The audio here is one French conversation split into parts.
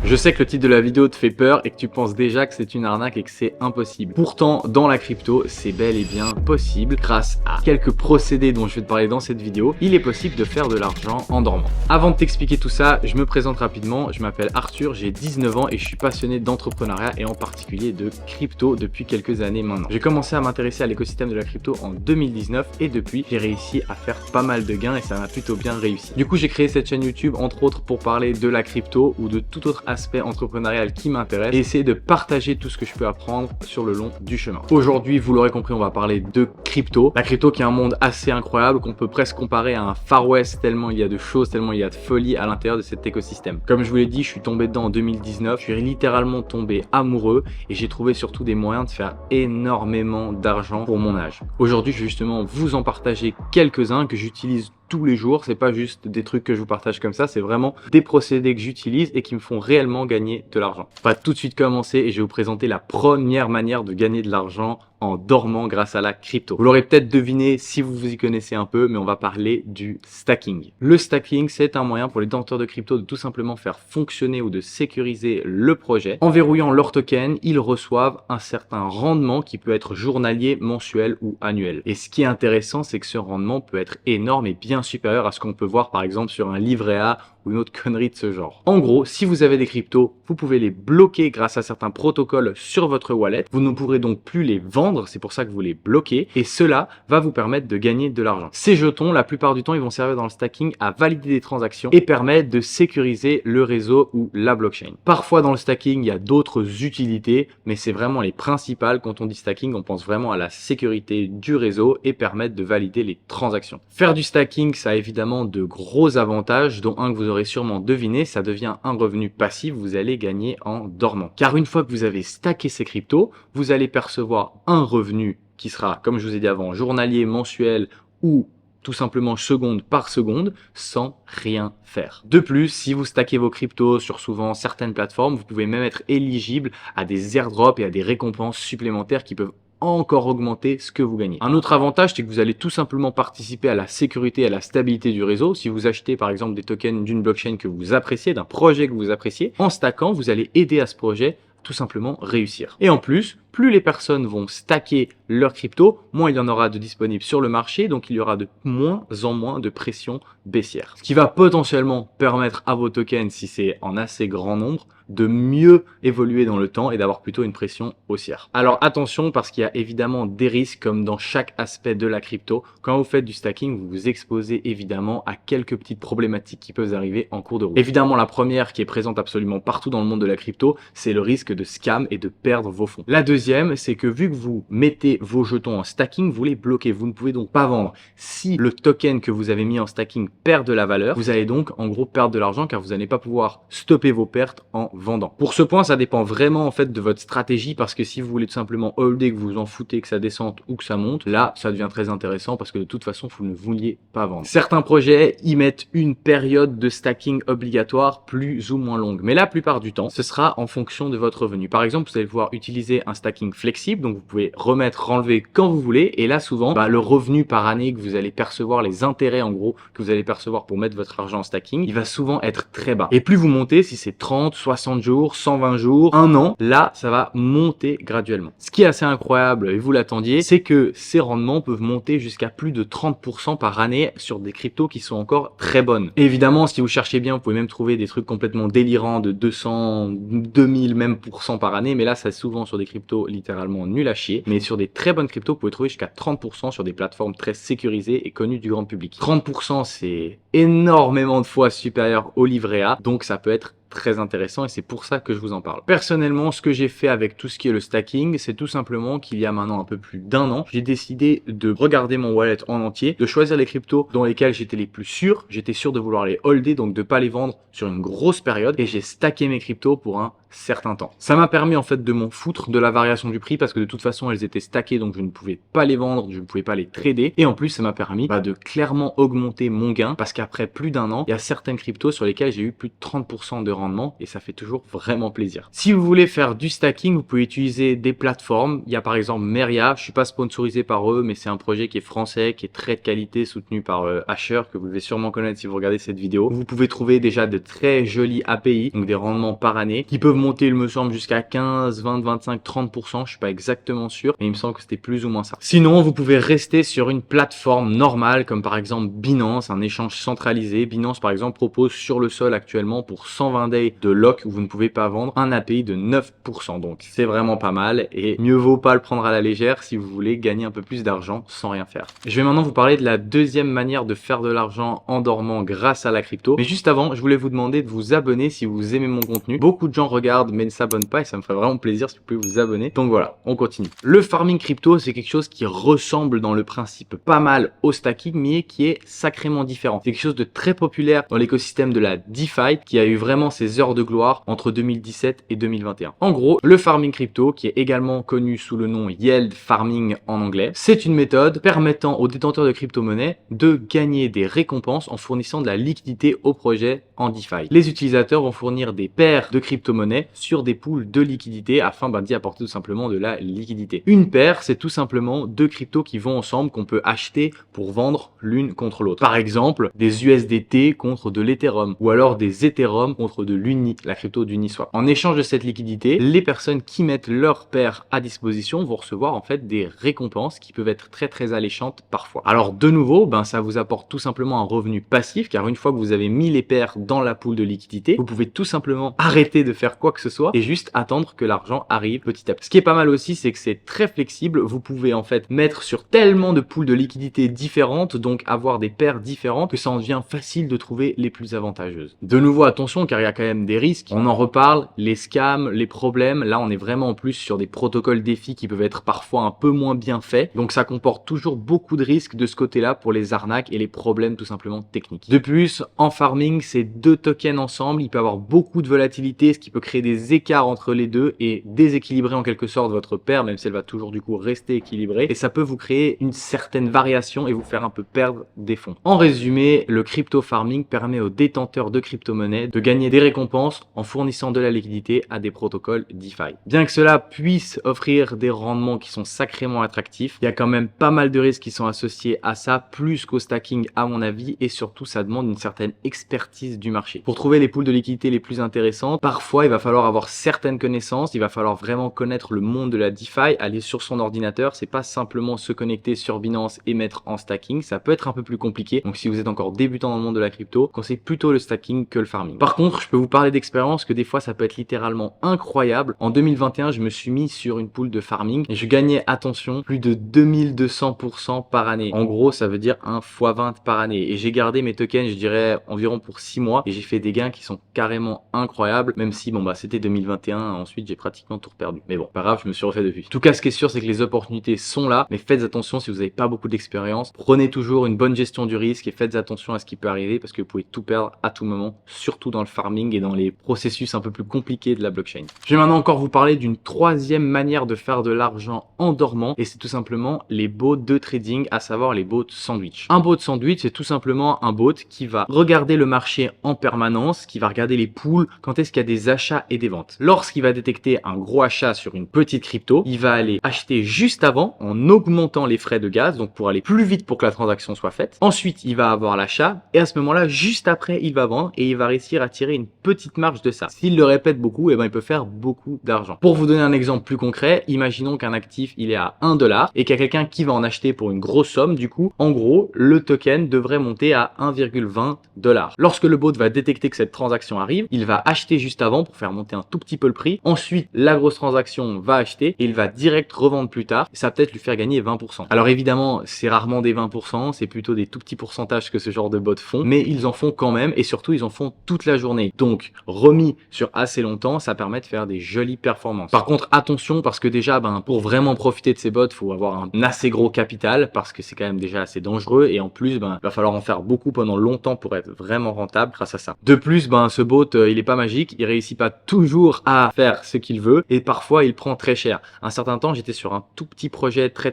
Je sais que le titre de la vidéo te fait peur et que tu penses déjà que c'est une arnaque et que c'est impossible. Pourtant, dans la crypto, c'est bel et bien possible. Grâce à quelques procédés dont je vais te parler dans cette vidéo, il est possible de faire de l'argent en dormant. Avant de t'expliquer tout ça, je me présente rapidement. Je m'appelle Arthur, j'ai 19 ans et je suis passionné d'entrepreneuriat et en particulier de crypto depuis quelques années maintenant. J'ai commencé à m'intéresser à l'écosystème de la crypto en 2019 et depuis, j'ai réussi à faire pas mal de gains et ça m'a plutôt bien réussi. Du coup, j'ai créé cette chaîne YouTube entre autres pour parler de la crypto ou de tout autre aspect entrepreneurial qui m'intéresse et essayer de partager tout ce que je peux apprendre sur le long du chemin. Aujourd'hui, vous l'aurez compris, on va parler de crypto. La crypto qui est un monde assez incroyable qu'on peut presque comparer à un Far West tellement il y a de choses, tellement il y a de folie à l'intérieur de cet écosystème. Comme je vous l'ai dit, je suis tombé dedans en 2019, je suis littéralement tombé amoureux et j'ai trouvé surtout des moyens de faire énormément d'argent pour mon âge. Aujourd'hui, je vais justement vous en partager quelques-uns que j'utilise tous les jours. C'est pas juste des trucs que je vous partage comme ça, c'est vraiment des procédés que j'utilise et qui me font réellement gagner de l'argent. On va tout de suite commencer et je vais vous présenter la première manière de gagner de l'argent en dormant grâce à la crypto. Vous l'aurez peut-être deviné si vous vous y connaissez un peu, mais on va parler du stacking. Le stacking, c'est un moyen pour les détenteurs de crypto de tout simplement faire fonctionner ou de sécuriser le projet. En verrouillant leur token, ils reçoivent un certain rendement qui peut être journalier, mensuel ou annuel. Et ce qui est intéressant, c'est que ce rendement peut être énorme et bien supérieur à ce qu'on peut voir par exemple sur un livret A ou une autre connerie de ce genre. En gros, si vous avez des cryptos, vous pouvez les bloquer grâce à certains protocoles sur votre wallet. Vous ne pourrez donc plus les vendre, c'est pour ça que vous les bloquez et cela va vous permettre de gagner de l'argent. Ces jetons, la plupart du temps, ils vont servir dans le stacking à valider des transactions et permettre de sécuriser le réseau ou la blockchain. Parfois dans le stacking, il y a d'autres utilités, mais c'est vraiment les principales. Quand on dit stacking, on pense vraiment à la sécurité du réseau et permettre de valider les transactions. Faire du stacking, ça a évidemment de gros avantages, dont un que vous aurez sûrement deviné, ça devient un revenu passif, vous allez gagner en dormant. Car une fois que vous avez stacké ces cryptos, vous allez percevoir un revenu qui sera, comme je vous ai dit avant, journalier, mensuel ou tout simplement seconde par seconde sans rien faire. De plus, si vous stackez vos cryptos sur souvent certaines plateformes, vous pouvez même être éligible à des airdrops et à des récompenses supplémentaires qui peuvent encore augmenter ce que vous gagnez. Un autre avantage, c'est que vous allez tout simplement participer à la sécurité et à la stabilité du réseau. Si vous achetez par exemple des tokens d'une blockchain que vous appréciez, d'un projet que vous appréciez, en stackant, vous allez aider à ce projet tout simplement réussir. Et en plus, plus les personnes vont stacker leurs cryptos, moins il y en aura de disponibles sur le marché, donc il y aura de moins en moins de pression baissière. Ce qui va potentiellement permettre à vos tokens, si c'est en assez grand nombre, de mieux évoluer dans le temps et d'avoir plutôt une pression haussière. Alors attention parce qu'il y a évidemment des risques comme dans chaque aspect de la crypto. Quand vous faites du stacking, vous vous exposez évidemment à quelques petites problématiques qui peuvent arriver en cours de route. Évidemment, la première qui est présente absolument partout dans le monde de la crypto, c'est le risque de scam et de perdre vos fonds. La deuxième, c'est que vu que vous mettez vos jetons en stacking, vous les bloquez. Vous ne pouvez donc pas vendre. Si le token que vous avez mis en stacking perd de la valeur, vous allez donc en gros perdre de l'argent car vous n'allez pas pouvoir stopper vos pertes en vendant. Pour ce point, ça dépend vraiment en fait de votre stratégie parce que si vous voulez tout simplement holder, que vous vous en foutez que ça descende ou que ça monte, là, ça devient très intéressant parce que de toute façon, vous ne vouliez pas vendre. Certains projets y mettent une période de stacking obligatoire plus ou moins longue, mais la plupart du temps, ce sera en fonction de votre revenu. Par exemple, vous allez pouvoir utiliser un stacking flexible, donc vous pouvez remettre, renlever quand vous voulez, et là souvent, le revenu par année que vous allez percevoir, les intérêts en gros que vous allez percevoir pour mettre votre argent en stacking, il va souvent être très bas. Et plus vous montez, si c'est 30, 60 jours, 120 jours, 1 an, là, ça va monter graduellement. Ce qui est assez incroyable, et vous l'attendiez, c'est que ces rendements peuvent monter jusqu'à plus de 30% par année sur des cryptos qui sont encore très bonnes. Et évidemment, si vous cherchez bien, vous pouvez même trouver des trucs complètement délirants de 200, 2000 même % par année, mais là, c'est souvent sur des cryptos littéralement nuls à chier. Mais sur des très bonnes cryptos, vous pouvez trouver jusqu'à 30% sur des plateformes très sécurisées et connues du grand public. 30%, c'est énormément de fois supérieur au livret A, donc ça peut être très intéressant et c'est pour ça que je vous en parle. Personnellement, ce que j'ai fait avec tout ce qui est le stacking, c'est tout simplement qu'il y a maintenant un peu plus d'1 an, j'ai décidé de regarder mon wallet en entier, de choisir les cryptos dans lesquels j'étais les plus sûr, j'étais sûr de vouloir les holder, donc de pas les vendre sur une grosse période et j'ai stacké mes cryptos pour un certain temps. Ça m'a permis en fait de m'en foutre de la variation du prix parce que de toute façon elles étaient stackées, donc je ne pouvais pas les vendre, je ne pouvais pas les trader, et en plus ça m'a permis de clairement augmenter mon gain parce qu'après plus d'un an, il y a certains cryptos sur lesquels j'ai eu plus de 30% de rendement et ça fait toujours vraiment plaisir. Si vous voulez faire du stacking, vous pouvez utiliser des plateformes. Il y a par exemple Meria, je suis pas sponsorisé par eux, mais c'est un projet qui est français, qui est très de qualité, soutenu par Asher, que vous devez sûrement connaître si vous regardez cette vidéo. Vous pouvez trouver déjà de très jolis API, donc des rendements par année, qui peuvent monter, il me semble, jusqu'à 15, 20, 25, 30%, je suis pas exactement sûr, mais il me semble que c'était plus ou moins ça. Sinon, vous pouvez rester sur une plateforme normale, comme par exemple Binance, un échange centralisé. Binance, par exemple, propose sur le sol actuellement pour 120 days de lock où vous ne pouvez pas vendre un API de 9%. Donc, c'est vraiment pas mal et mieux vaut pas le prendre à la légère si vous voulez gagner un peu plus d'argent sans rien faire. Je vais maintenant vous parler de la deuxième manière de faire de l'argent en dormant grâce à la crypto. Mais juste avant, je voulais vous demander de vous abonner si vous aimez mon contenu. Beaucoup de gens regardent mais ne s'abonnent pas et ça me ferait vraiment plaisir si vous pouvez vous abonner. Donc voilà, on continue. Le farming crypto, c'est quelque chose qui ressemble dans le principe pas mal au stacking, mais qui est sacrément différent. C'est quelque chose de très populaire dans l'écosystème de la DeFi, qui a eu vraiment ses heures de gloire entre 2017 et 2021. En gros, le farming crypto, qui est également connu sous le nom yield farming en anglais, c'est une méthode permettant aux détenteurs de crypto-monnaies de gagner des récompenses en fournissant de la liquidité au projet en DeFi. Les utilisateurs vont fournir des paires de crypto-monnaies sur des pools de liquidité afin d'y apporter tout simplement de la liquidité. Une paire, c'est tout simplement deux cryptos qui vont ensemble, qu'on peut acheter pour vendre l'une contre l'autre. Par exemple, des USDT contre de l'Ethereum ou alors des Ethereum contre de l'Uni, la crypto d'Uniswap. En échange de cette liquidité, les personnes qui mettent leur paire à disposition vont recevoir en fait des récompenses qui peuvent être très alléchantes parfois. Alors de nouveau, ça vous apporte tout simplement un revenu passif, car une fois que vous avez mis les paires dans la pool de liquidité, vous pouvez tout simplement arrêter de faire quoi que ce soit et juste attendre que l'argent arrive petit à petit. Ce qui est pas mal aussi, c'est que c'est très flexible. Vous pouvez en fait mettre sur tellement de pools de liquidité différentes, donc avoir des paires différentes, que ça en devient facile de trouver les plus avantageuses. De nouveau, attention, car il y a quand même des risques. On en reparle, les scams, les problèmes. Là, on est vraiment en plus sur des protocoles défis qui peuvent être parfois un peu moins bien faits. Donc ça comporte toujours beaucoup de risques de ce côté-là pour les arnaques et les problèmes tout simplement techniques. De plus, en farming, ces deux tokens ensemble, il peut y avoir beaucoup de volatilité, ce qui peut créer des écarts entre les deux et déséquilibrer en quelque sorte votre paire, même si elle va toujours du coup rester équilibrée. Et ça peut vous créer une certaine variation et vous faire un peu perdre des fonds. En résumé, le crypto farming permet aux détenteurs de crypto-monnaies de gagner des récompenses en fournissant de la liquidité à des protocoles DeFi. Bien que cela puisse offrir des rendements qui sont sacrément attractifs, il y a quand même pas mal de risques qui sont associés à ça, plus qu'au stacking à mon avis, et surtout ça demande une certaine expertise du marché. Pour trouver les pools de liquidité les plus intéressantes, parfois il va falloir avoir certaines connaissances, il va falloir vraiment connaître le monde de la DeFi, aller sur son ordinateur, c'est pas simplement se connecter sur Binance et mettre en stacking, ça peut être un peu plus compliqué. Donc si vous êtes encore débutant dans le monde de la crypto, je conseille plutôt le stacking que le farming. Par contre, je peux vous parler d'expérience que des fois ça peut être littéralement incroyable. En 2021, je me suis mis sur une pool de farming et je gagnais, attention, plus de 2200% par année. En gros, ça veut dire 1 x 20 par année. Et j'ai gardé mes tokens, je dirais, environ pour 6 mois et j'ai fait des gains qui sont carrément incroyables, même si c'était 2021, ensuite j'ai pratiquement tout perdu. Mais bon, pas grave, je me suis refait depuis. En tout cas, ce qui est sûr, c'est que les opportunités sont là, mais faites attention si vous n'avez pas beaucoup d'expérience. Prenez toujours une bonne gestion du risque et faites attention à ce qui peut arriver parce que vous pouvez tout perdre à tout moment, surtout dans le farming et dans les processus un peu plus compliqués de la blockchain. Je vais maintenant encore vous parler d'une troisième manière de faire de l'argent en dormant et c'est tout simplement les bots de trading, à savoir les bots sandwich. Un bot sandwich, c'est tout simplement un bot qui va regarder le marché en permanence, qui va regarder les pools, quand est-ce qu'il y a des achats et des ventes. Lorsqu'il va détecter un gros achat sur une petite crypto, il va aller acheter juste avant en augmentant les frais de gaz, donc pour aller plus vite pour que la transaction soit faite. Ensuite, il va avoir l'achat et à ce moment-là, juste après, il va vendre et il va réussir à tirer une petite marge de ça. S'il le répète beaucoup, il peut faire beaucoup d'argent. Pour vous donner un exemple plus concret, imaginons qu'un actif, il est à 1 dollar et qu'il y a quelqu'un qui va en acheter pour une grosse somme. Du coup, en gros, le token devrait monter à 1,20 $. Lorsque le bot va détecter que cette transaction arrive, il va acheter juste avant pour faire monter un tout petit peu le prix. Ensuite, la grosse transaction va acheter et il va direct revendre plus tard. Ça va peut-être lui faire gagner 20%. Alors évidemment, c'est rarement des 20%, c'est plutôt des tout petits pourcentages que ce genre de bots font, mais ils en font quand même et surtout ils en font toute la journée. Donc remis sur assez longtemps, ça permet de faire des jolies performances. Par contre, attention parce que déjà, pour vraiment profiter de ces bots, il faut avoir un assez gros capital parce que c'est quand même déjà assez dangereux et en plus, il va falloir en faire beaucoup pendant longtemps pour être vraiment rentable grâce à ça. De plus, ce bot, il est pas magique, il réussit pas toujours à faire ce qu'il veut et parfois il prend très cher. Un certain temps, j'étais sur un tout petit projet très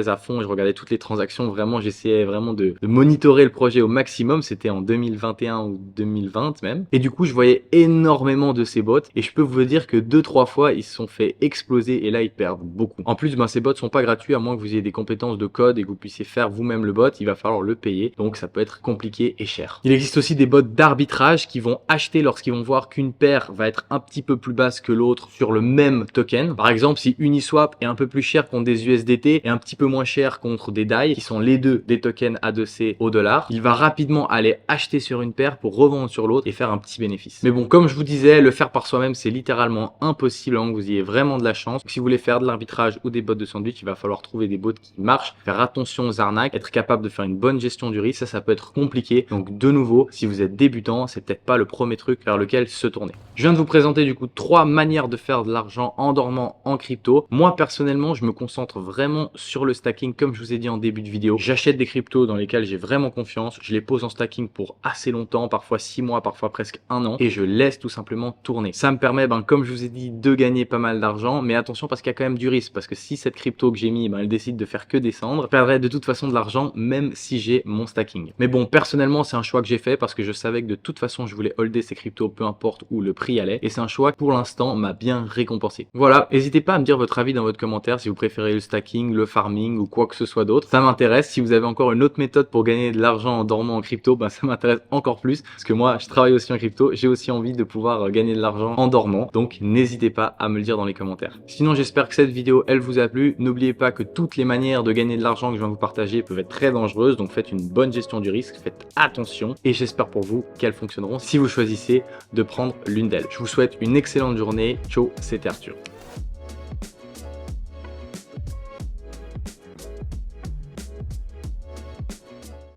à fond, je regardais toutes les transactions, vraiment j'essayais vraiment de monitorer le projet au maximum, c'était en 2021 ou 2020 même. Et du coup, je voyais énormément de ces bots et je peux vous dire que 2-3 fois, ils se sont fait exploser et là, ils perdent beaucoup. En plus, ces bots sont pas gratuits à moins que vous ayez des compétences de code et que vous puissiez faire vous-même le bot, il va falloir le payer, donc ça peut être compliqué et cher. Il existe aussi des bots d'arbitrage qui vont acheter lorsqu'ils vont voir qu'une paire va être un petit peu plus basse que l'autre sur le même token. Par exemple, si Uniswap est un peu plus cher contre des USDT et un petit peu moins cher contre des DAI, qui sont les deux des tokens A2C au dollar, il va rapidement aller acheter sur une paire pour revendre sur l'autre et faire un petit bénéfice. Mais bon, comme je vous disais, le faire par soi-même, c'est littéralement impossible avant que vous ayez vraiment de la chance. Donc, si vous voulez faire de l'arbitrage ou des bots de sandwich, il va falloir trouver des bots qui marchent, faire attention aux arnaques, être capable de faire une bonne gestion du risque. Ça peut être compliqué. Donc de nouveau, si vous êtes débutant, c'est peut-être pas le premier truc vers lequel se tourner. Je viens de vous présenter du coup 3 manières de faire de l'argent en dormant en crypto. Moi personnellement, je me concentre vraiment sur le stacking comme je vous ai dit en début de vidéo. J'achète des cryptos dans lesquels j'ai vraiment confiance, je les pose en stacking pour assez longtemps, parfois 6 mois, parfois presque 1 an et je laisse tout simplement tourner. Ça me permet, comme je vous ai dit, de gagner pas mal d'argent, mais attention parce qu'il y a quand même du risque, parce que si cette crypto que j'ai mis, elle décide de faire que descendre, je perdrai de toute façon de l'argent même si j'ai mon stacking. Mais bon, personnellement, c'est un choix que j'ai fait parce que je savais que de toute façon, je voulais holder ces cryptos peu importe où le prix allait et c'est un choix qui pour l'instant m'a bien récompensé. Voilà, n'hésitez pas à me dire votre avis dans votre commentaire si vous préférez le stacking, le farming ou quoi que ce soit d'autre. Ça m'intéresse. Si vous avez encore une autre méthode pour gagner de l'argent en dormant en crypto, ça m'intéresse encore plus parce que moi, je travaille aussi en crypto, j'ai aussi envie de pouvoir gagner de l'argent en dormant. Donc, n'hésitez pas à me le dire dans les commentaires. Sinon, j'espère que cette vidéo, elle vous a plu. N'oubliez pas que toutes les manières de gagner de l'argent que je viens de vous partager peuvent être très dangereuses. Donc, faites une bonne gestion du risque, faites attention et j'espère pour vous qu'elles fonctionneront si vous choisissez de prendre l'une d'elles. Je vous souhaite une excellente journée. Ciao, c'était Arthur.